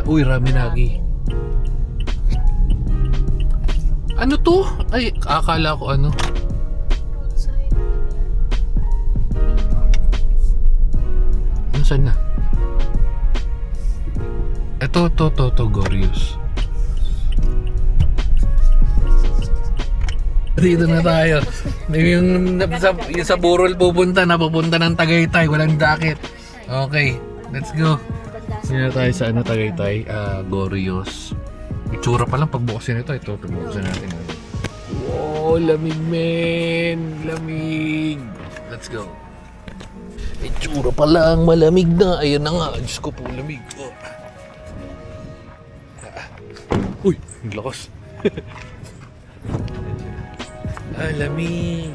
Uy, raminagi. Ano to? Ay, akala ko ano. Saan na? Ito, Gorgeous. Dito na tayo. Yung sa Burol pupunta, napupunta ng Tagaytay, walang jacket. Okay, let's go. Hindi na tayo sa ano, Tagaytay, Gorgeous. Itsura pa lang pagbukasin ito. Ito, pagbukasin natin. Wow, lamig men! Lamig! Let's go. Itsura pa lang, malamig na. Ayan na nga, Diyos ko po, lamig. Oh. Uy, ang lakas. Lamig.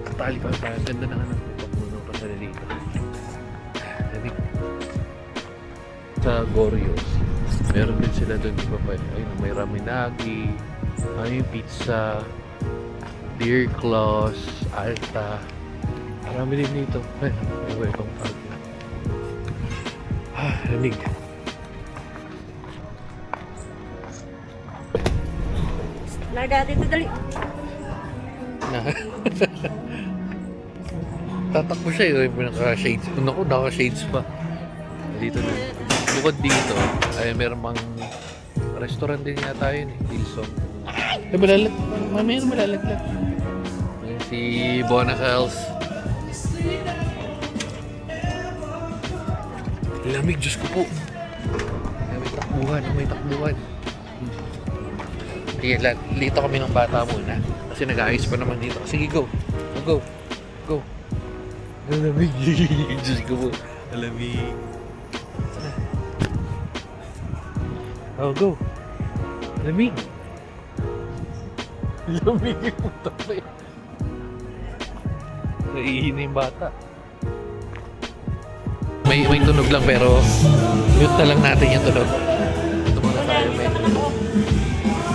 Katali pa, parang ganda na nga ng pagpuno pa sa dito. Lamig. Sa Gorgeous, meron din sila doon iba pa. Ayun, may raminagi, may pizza, beer claws, alta. Marami din dito. Ay, may ibang pag. Lamig. Larga dito, dali. Tatakbo siya yung naka-shades. Naku, naka-shades pa. Dito na. Bukod dito, ay meron mang restaurant din yata yun eh. Hilson. Ay, mamaya malalaglag. Si Bonacels. Lamig, Diyos ko po. May takbuhan. Lito kami ng bata muna. Kasi nag-aayos pa naman dito. Sige, go. Lamig. Diyos ko po. Lamig. Oh, go. Lamig. Lamig yung puta pa yun. Naiihina yung bata. May tunog lang pero mute na lang natin yung tunog. Ito muna tayo may tunog.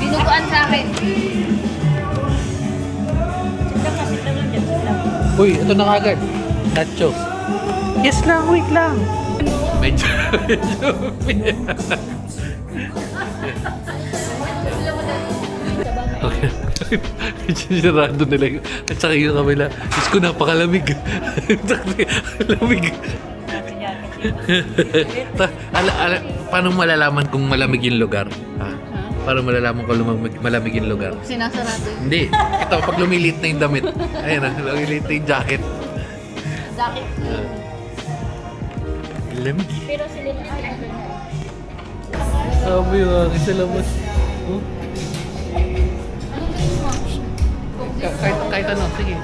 Dinuguan sa akin. Sit lang dyan. Uy, ito na kagad. Nacho. Yes lang, wait lang. Medyo. Okay. Sinarado nila. At saka yung kamila. Diyos ko, napakalamig. Lamig. Paano malalaman kung malamig yung lugar? Paano malalaman kung malamig yung lugar? Sinasarado. Hindi. Ito, pag lumilit na yung damit. Ayan na, lumilit na yung jacket. Jacket. Lamig. Pero sila na Sabi nga, isa labas. Oh. Kahit ano, sige.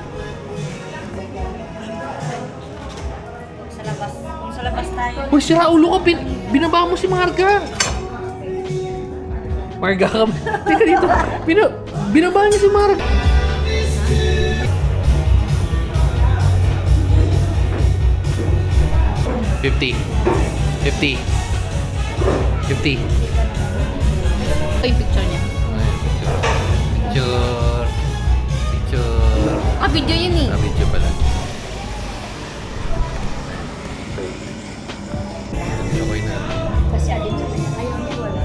Kung sa labas tayo. Uy, sira ulo ka, binaba mo si Marga. Marga ka, tika dito. Binaba niya si Marga. $50. Ito yung picture niya. Picture. Video yun eh. Video pala. Okay na. Kasi alin sa kanya. Ayaw niya wala.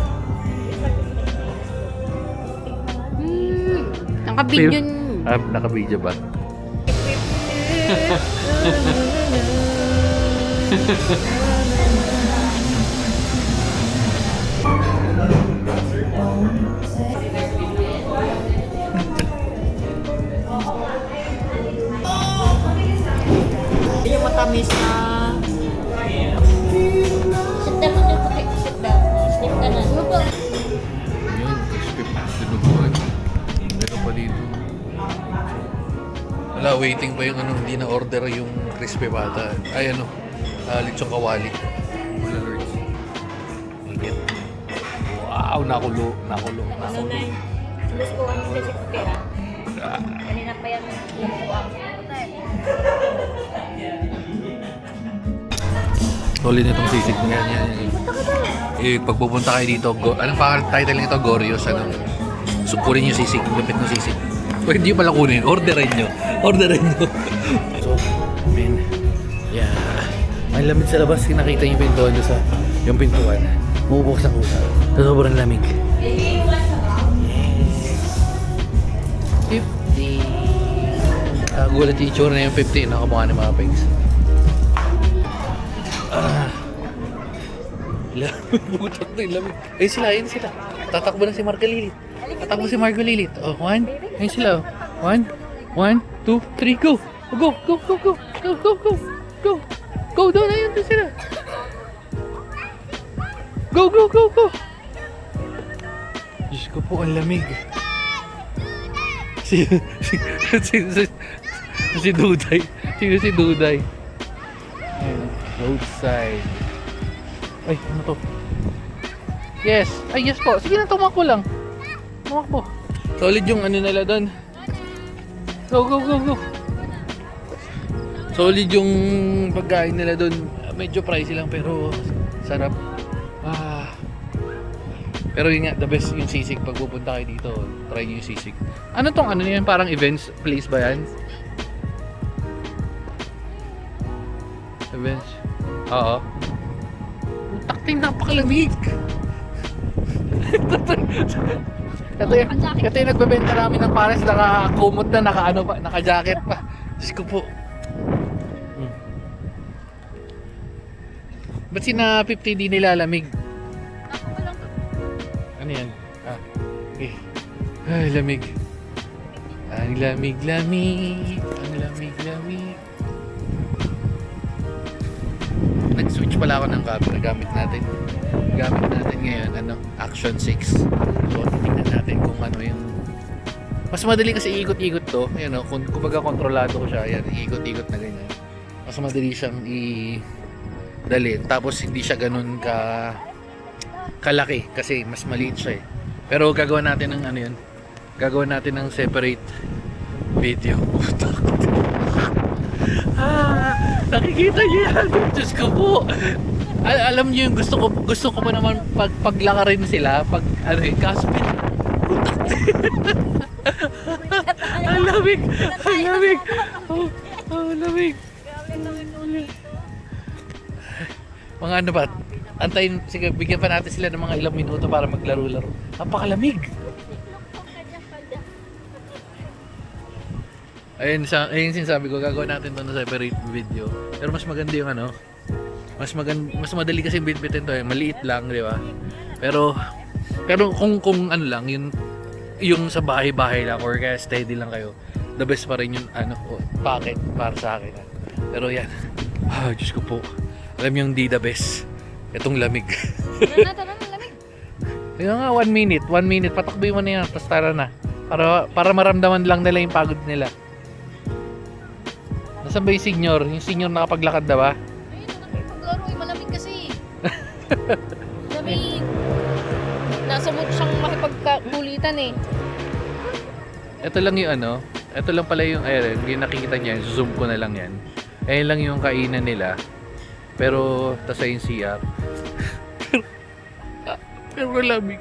Naka-video Naka-video ba? yung matamis na sit down na ito. Sit down. Sleep ka na. Yun, crispy dinuguan. Meron pa dito. Wala, waiting pa yung ano, hindi na order yung crispy pata. Ay ano, lechong kawali. Wala lords. Init. Wow, nakulo. Ano na yun? Alas ko ano kasi pera. Kanina pa yan. Solid nitong sisig na yan. Pag pupunta kayo dito, anong title nito? Gorgeous, ano? So, kunin yung sisig, lupit ng sisig. O, hindi nyo pala kunin, orderin nyo. So, man, yeah. May lamig sa labas, nakita yung pintuan doon sa, yung pintuan. Bubuksan ko sa sobrang lamig. 50. Gulat yung itsura na yung 50. Nakamukha ni mga pigs. Lamig. Butak na yung lamig. Ayun sila, ayun sila. Tatakbo na si Marco Lilit. Tatakbo si Marco Lilit. Oh, 1. Ayun sila. 1, 2, 3, go! Go, go, go, go! Go, go, go! Go! Go, doon, ayun, doon sila. Go, go, go, go! Diyos ko po, ang lamig. Si Duday. Sino si Duday? Ayun, roadside. Ay, ano to? Yes. Ay, yes po. Sige na, tumakbo lang. Tumakbo. Solid yung ano nila doon. Go, go, go, go. Solid yung pagkain nila doon. Medyo pricey lang pero sarap. Pero yun nga, the best yung sisig pag pupunta kayo dito. Try nyo yung sisig. Ano tong ano yan? Parang events place ba yan? Events? Oo. Takting napakalamig. Ito yung nagbebenta namin ng pares, naka-kumot na, naka-jacket pa. Diyos ko po. Ba't sina 50 di nilalamig? Ano yan? Okay. Ay, lamig. Ang lamig-lamig. Ang lamig-lamig. Nag-switch pala ako ng camera. Gamit natin ngayon, Action 6. So, titingnan natin kung ano yung... Mas madali kasi ikot-ikot to. Ayan, kung kumbaga kontrolado ko siya, ayan, ikot-ikot na ganyan. Mas madali siyang dalhin. Tapos, hindi siya ganun kalaki kasi mas maliit siya eh. Pero gagawa natin ng ano yun. Gagawa natin ng separate video. Nakikita niyo yan. Diyos ko po. Alam niyo yung gusto ko pa naman paglakarin sila pag ano eh, kaso ang lamig. Lamig. Mga ano ba? Antayin, sige, bigyan pa natin sila ng mga ilang minuto para maglaro-laro. Napakalamig. Ayun sinasabi ko, gagawin natin ito na separate video. Pero mas maganda yung ano, mas madali kasi bitbitin to eh. Maliit lang, di ba? Pero kung ano lang, yung sa bahay-bahay lang or kaya steady lang kayo, the best pa rin yung ano, packet para sa akin. Pero yan, Diyos ko po. Alam niyo yung di the best. Itong lamig. Tara na, lamig. Yung nga, 1 minute, patakboy mo na yan, tapos tara na. Para maramdaman lang nila yung pagod nila. Nasaan ba yung senior? Yung senior nakapaglakad na ba? Ayun, nakipaglaro eh, malamig kasi. Lamig. Nasa mood siyang makipagkulitan eh. Ito lang yung ano, ito lang pala yung, ayun, yung nakikita niya, zoom ko na lang yan. Ayun lang yung kainan nila. Pero, tas yung CR. Pero malamig.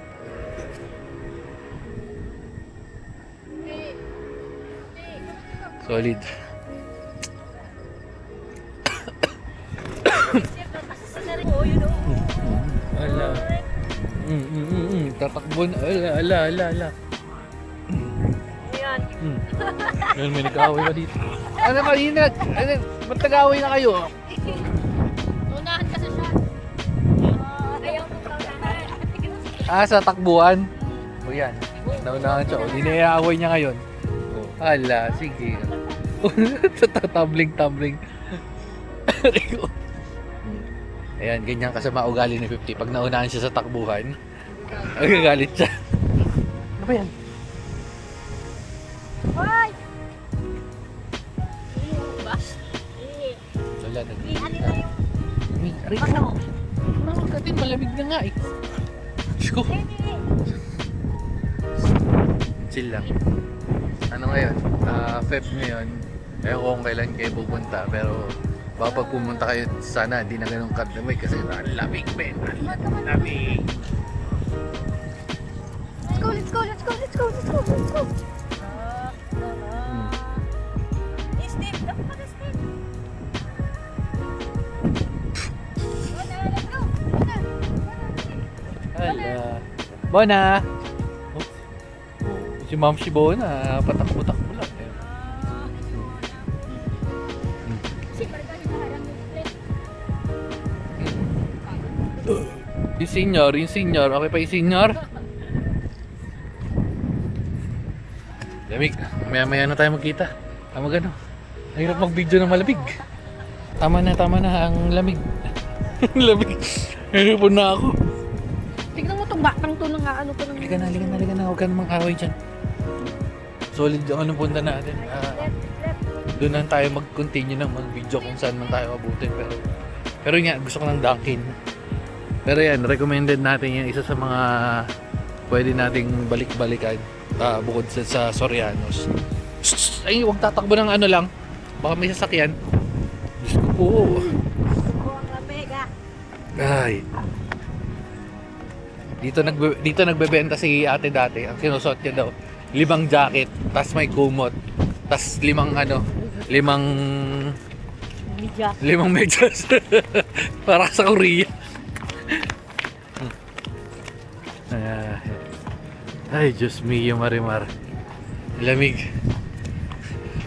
Solid. Ala. Tatakbo na. Ala. Ayan. Yan, may nag-aaway pa dito. Ano ba yun? Ba't nag-aaway na kayo? Unahan kasi siya. Ayaw mo kaunahan. Sa takbuhan? O yan. Naunahan siya. Hindi na iaaway niya ngayon. Ala, sige. Tumbling. Ayan, ganyan kasama ugali ni 50. Pag naunahan siya sa takbuhan, agagalit siya. Ano ba yan? Hoy! Wala, nag-iita. Rika. Nakakatin, malamig na nga eh. Diyos ko. Chill lang. Ano ngayon? Feb ngayon. Ewan ko kung kailan kayo pupunta. Pero baka pag pumunta kayo, sana hindi na ganun kadamay kasi ang lamig, men. Ang lamig. Let's go. Steve, dapat ka na Steve. Let's go. Hala. Bona! Oh. Si Ma'am si Bona, patak-patak lang. Si Parga yung harang yung split. Yung senior. Okay pa yung senior? Lamig. Maya-maya na tayo magkita. Tama gano. Mahirap mag-video ng malamig. Tama na ang lamig. Lamig. Hiripon na ako. Tignan mo itong batang to nang ano pa ng... Halika na. Huwag ka namang away dyan. Solid yung anong punta natin. Doon na tayo mag-continue ng mag-video kung saan man tayo abutin. Pero nga, gusto ko ng Dunkin. Pero yan, recommended natin yung isa sa mga pwede nating balik-balikan. Bukod sa Sorianos. Ay, huwag tatakbo ng ano lang. Baka may sasakyan. Diyos ko po. Buwang lamig ah. Ay. Dito nagbebenta si ate dati. Ang sinusuot niya daw, 5 jacket, tas may kumot, tas 5 medyas. Para sa Korea. Ay, Diyos mio, Marimar. Lamig.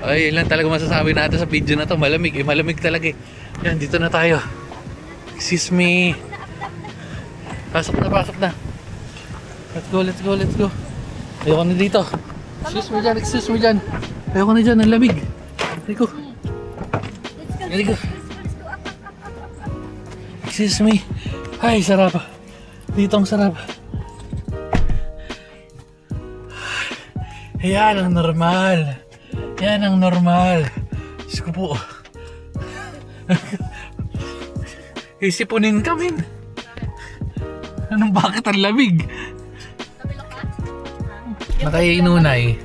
Ay, yun lang talaga masasabi natin sa video na to. Malamig talaga eh. Yan, dito na tayo. Excuse me. Pasok na. Let's go. Ayoko na dito. Excuse me dyan. Ayoko na dyan, ang lamig. Ayoko. Excuse me. Ay, sarap. Dito ang sarap. Yan ang normal. Diyos ko po. Isipunin kami. Bakit ang lamig? Nakaiinunay.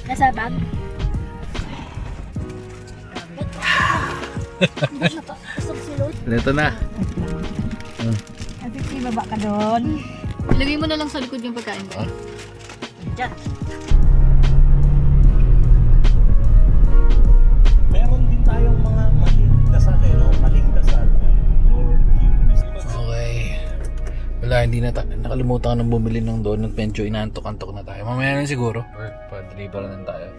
Nasa bag? Ito na. At ibaba ka doon. Ilagay mo na lang sa likod yung pagkain ko. Diyan. Meron din tayong mga maling dasal maling dasal. Lord, give me Okay. Wala, hindi na nakalimutan ko nang bumili ng donut. Medyo inaantok-antok na tayo. Mamaya na siguro. Or pa-deliver na tayo.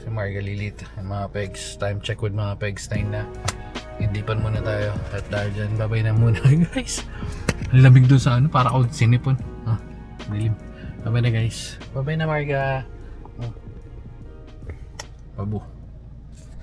Si Marga Lilit, mga pegs. Time check with mga pegs. 9 na. Indipan muna tayo. At dahil dyan, babay na muna guys. Ang lamig doon sa ano. Para ako sinipon. Dilim. Babay na guys. Babay na Marga. Babu.